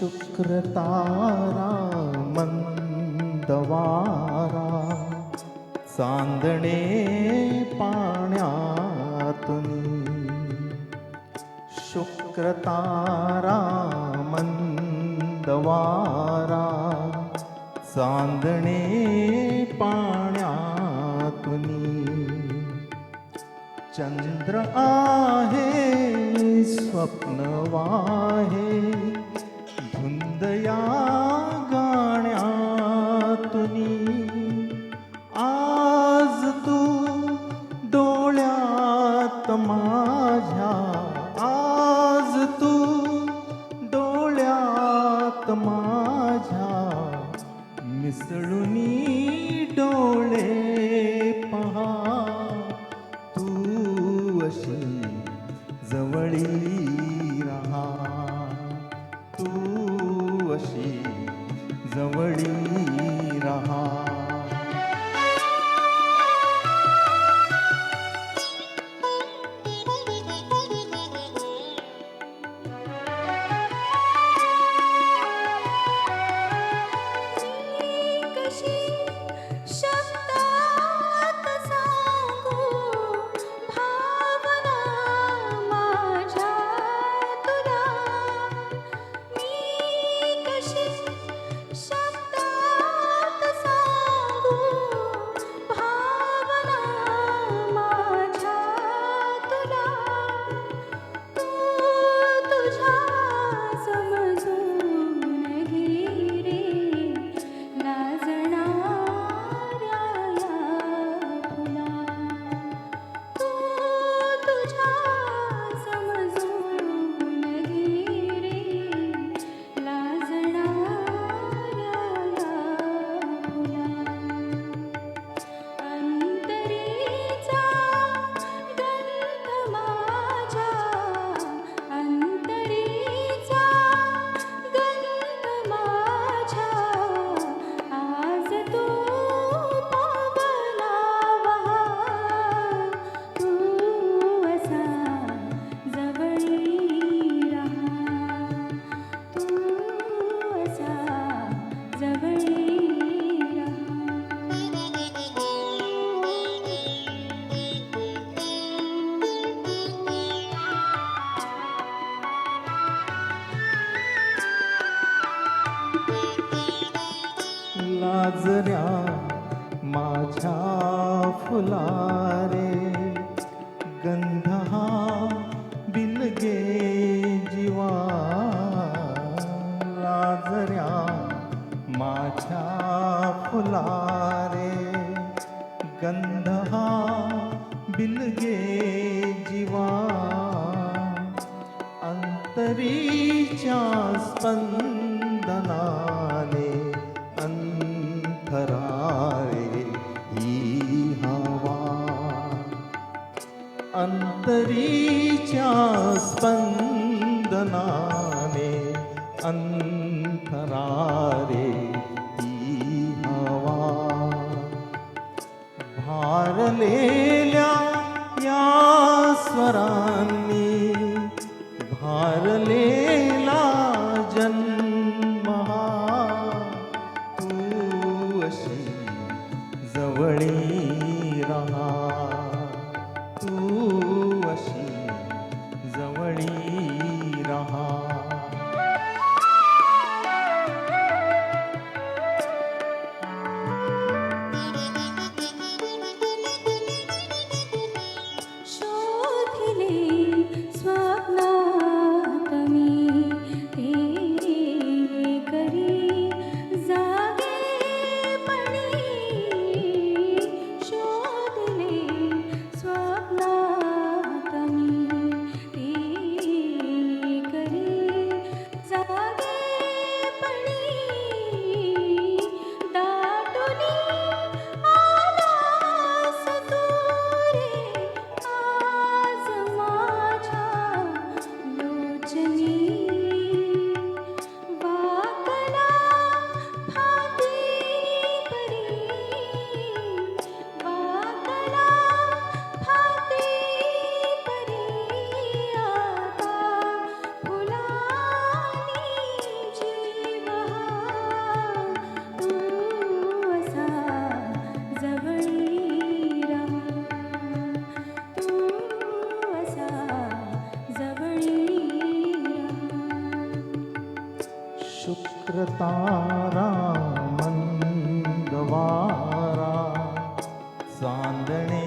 शुक्रतारा मंदवारा चांदणे पाण्यातून शुक्रतारा मंदवारा चांदणे पाण्यातून चंद्र आहे स्वप्न वाहे धुंद या गाण्यातुनी आज तू डोळ्यात माझ्या आज तू डोळ्यात माझ्या मिसळुनी डोळे पहा तू अशी जवळी रहा तू अशी जवळी रहा लाजऱ्या माझ्या फुलारे गंध हा बिलगे जीवा लाजऱ्या माझ्या फुलारे गंध हा बिलगे जीवा अंतरीच्या स्पंदनाने अंतराळे ही हवा अंतरीच्या स्पंदनाने अंतराळे ही हवा भारलेल्या या स्वरांनी भारलेला जन्म हा तू अशी जवळी रहा तू अशी जवळी रहा शोधिले स्वप्नात मी शुक्र तारा मंगवारा चांदणे